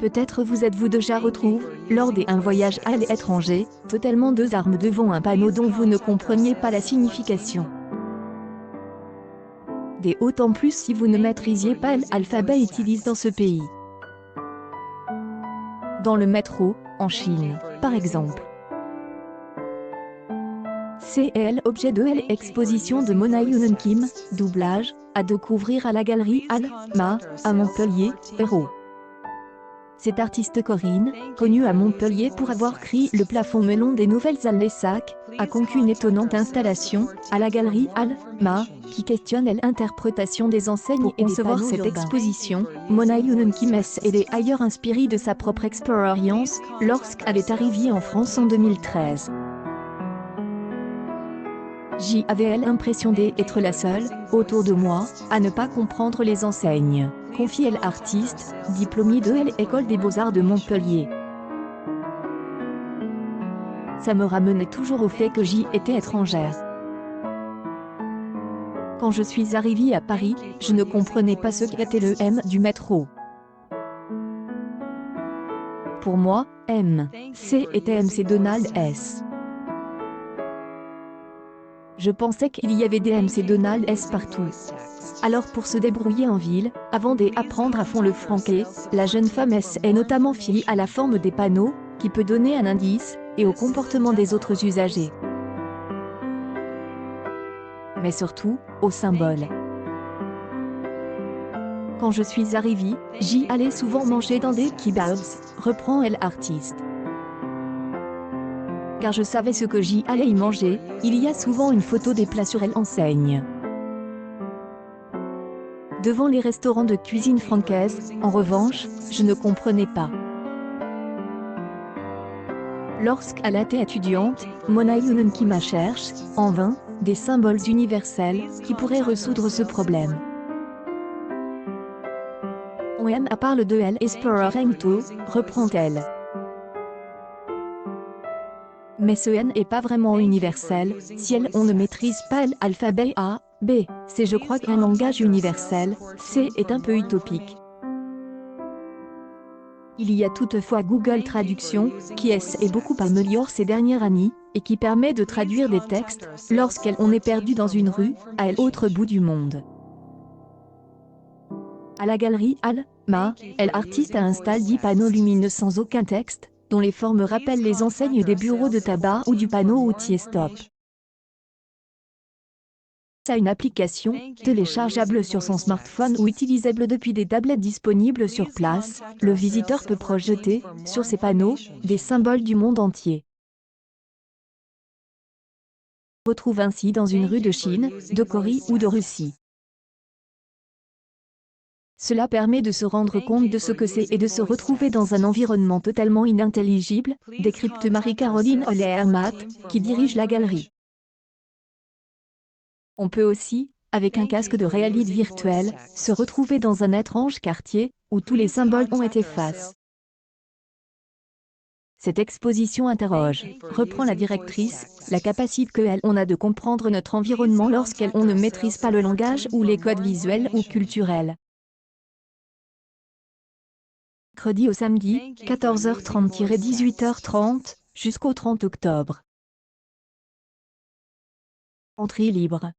Peut-être vous êtes-vous déjà retrouvé, lors d'un voyage à l'étranger, totalement deux armes devant un panneau dont vous ne compreniez pas la signification. D'autant plus si vous ne maîtrisiez pas l'alphabet utilisé dans ce pays. Dans le métro, en Chine, par exemple. CL objet de l'exposition de Mona Yun Kim, doublage, à découvrir à la galerie Al-Ma, à Montpellier, Hérault. Cette artiste Corinne, connue à Montpellier pour avoir créé le plafond melon des Nouvelles Halles-les-Sacs, a conçu une étonnante installation, à la galerie Al-Ma, qui questionne l'interprétation des enseignes et concevoir cette exposition. Mona Yun Kim est ailleurs inspirée de sa propre expérience, lorsqu'elle est arrivée en France en 2013. J'avais l'impression d'être la seule, autour de moi, à ne pas comprendre les enseignes, confie l'artiste, diplômée de l'École des Beaux-Arts de Montpellier. Ça me ramenait toujours au fait que j'y étais étrangère. Quand je suis arrivée à Paris, je ne comprenais pas ce qu'était le M du métro. Pour moi, M, C était MC Donald S. Je pensais qu'il y avait des MC Donald S partout. Alors pour se débrouiller en ville, avant d'apprendre à fond le franquais, la jeune femme est notamment fiée à la forme des panneaux, qui peut donner un indice, et au comportement des autres usagers. Mais surtout, aux symboles. Quand je suis arrivée, j'y allais souvent manger dans des kebabs, reprend l'artiste. Car je savais ce que j'y allais y manger, il y a souvent une photo des plats sur l'enseigne. Devant les restaurants de cuisine française, en revanche, je ne comprenais pas. Lorsqu'elle était étudiante, Mona Yun Kim cherche, en vain, des symboles universels qui pourraient résoudre ce problème. On parle de Exploring to, reprend-elle. Mais ce N n'est pas vraiment universel, si on ne maîtrise pas l'alphabet A, B, C. Je crois qu'un langage universel, C est un peu utopique. Il y a toutefois Google Traduction, qui est beaucoup amélioré ces dernières années, et qui permet de traduire des textes, lorsqu'on est perdu dans une rue, à l'autre bout du monde. À la galerie Al-Ma, l'artiste a installé 10 panneaux lumineux sans aucun texte, dont les formes rappellent les enseignes des bureaux de tabac ou du panneau routier Stop. A une application, téléchargeable sur son smartphone ou utilisable depuis des tablettes disponibles sur place, le visiteur peut projeter, sur ces panneaux, des symboles du monde entier. On retrouve ainsi dans une rue de Chine, de Corée ou de Russie. Cela permet de se rendre compte de ce que c'est et de se retrouver dans un environnement totalement inintelligible, décrypte Marie-Caroline Hollermatt, qui dirige la galerie. On peut aussi, avec un casque de réalité virtuelle, se retrouver dans un étrange quartier, où tous les symboles ont été effacés. Cette exposition interroge, reprend la directrice, la capacité qu'on a de comprendre notre environnement lorsqu'on ne maîtrise pas le langage ou les codes visuels ou culturels. Mercredi au samedi, 14h30-18h30, jusqu'au 30 octobre. Entrée libre.